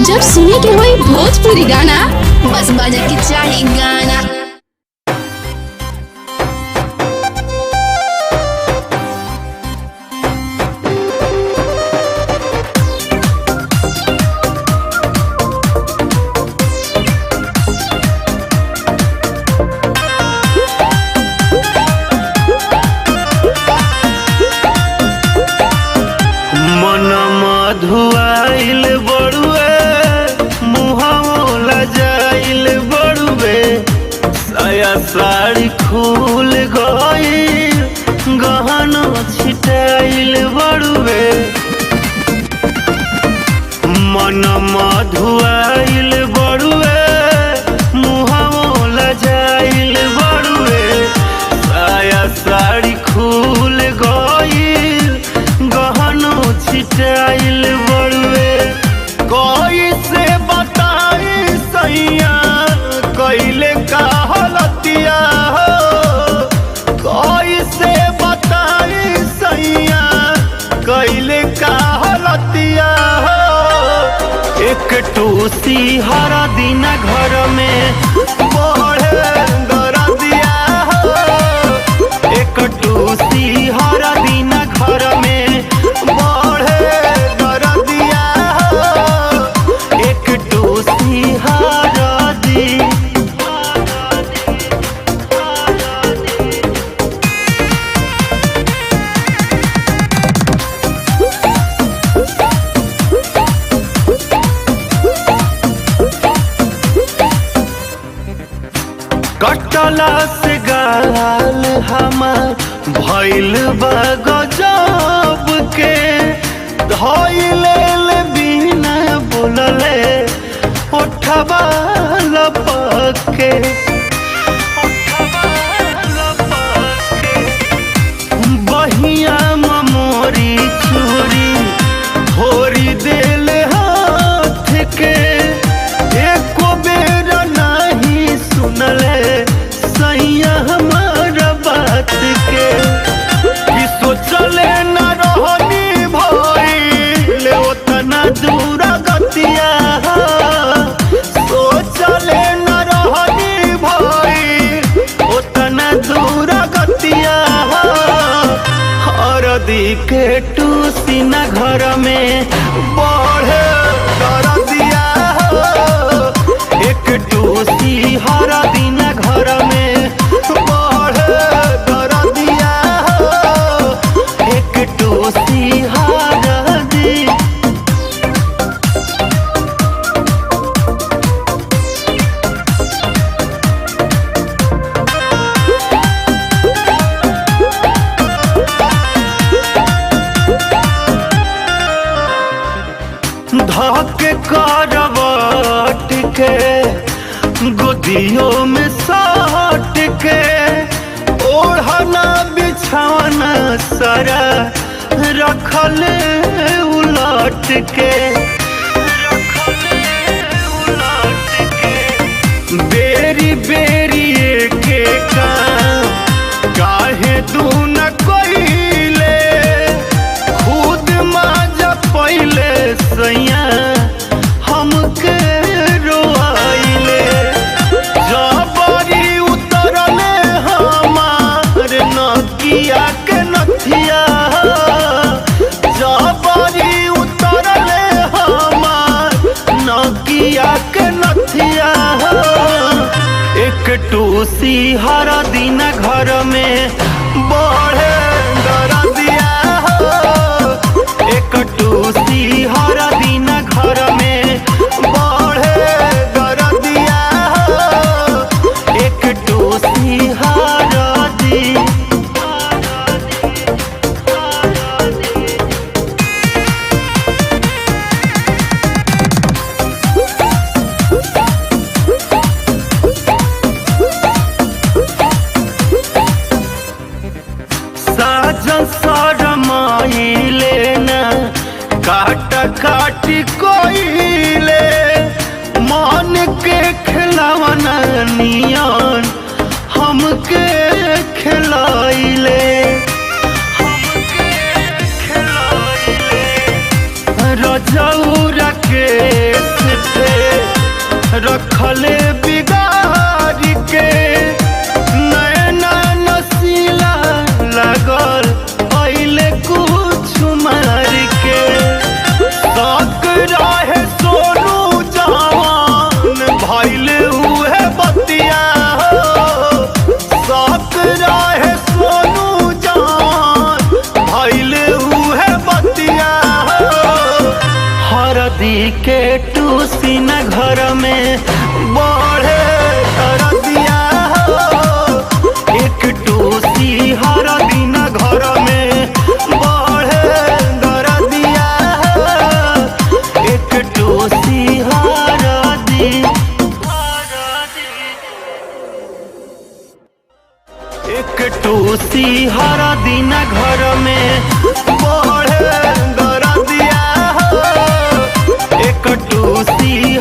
जब सुने के होई भोजपुरी गाना, बस बजे के चाही गाना। धुआइल बड़ुए मुहावला जाइल बड़ुए साया साड़ी खुल गइल गहना छिटाइल बड़ुए मन धुआइल बड़ुए मुहावला जाइल बड़ुए साया साड़ी खुल गइल गहना छिटाइल बड़ुए कैसे बताई सैया कैले का हलतिया हो कैसे बताई सैया कैले का हलतिया हो एक टूसी हर दिन घर में बढ़े दरदिया हो एक टूसी हर दिन घर में बढ़े दरदिया हो एक टूसी हर दिन। कटला से गाल हमार भइल बा गजब के धइले बिना बोलले उठवा लपके बहिया मोरी चूरी थोड़ी देल हाथ के एको बेर नहीं सुनले सैया हमारा बात के कि सोचले न रहनी भइले उतना दूर गतिया सोचले न रहनी भइल उतना दूर गतिया हरदी के टूसी न घर में बढ़े दरदिया एक टूसी हर दिन घर में बढ़े दरदिया एक टूसी हर दिन। धके करवट के गोदियों में साट के ओढ़ना बिछाना सारा रखले उलट के बेरी बेरी के काम काहे तू न कोइले खुद माजा पहिले सैया हमके रोआइले जबरी उतरले हमार नकिया के नथिया जबरी उतरले हमार नकिया के नथिया एक टूसी हर दिन घर में बढ़े दरदिया एक टूसी हर दिन घर में बढ़े दरदिया एक टूसी हर दिन। साजन सरमाइले न काटा काटी कोइले मन के खिलावना नियन हमके खिलाइले रजौरा के रखले बिगाड़ के नैना नसीला लगल पहले कुछ मार के तक रहे सोनू जवान भइले हुए बतिया हो तक रहे सोनू जवान भइले हुए बतिया हो हरदी के टूसी न घर में बढ़े दिया हो एक टूसी हरदी न घर में बढ़े दिया हो एक टूसी हरदी एक टूसी हरदी न घर में बढ़े दिया हो एक टूसी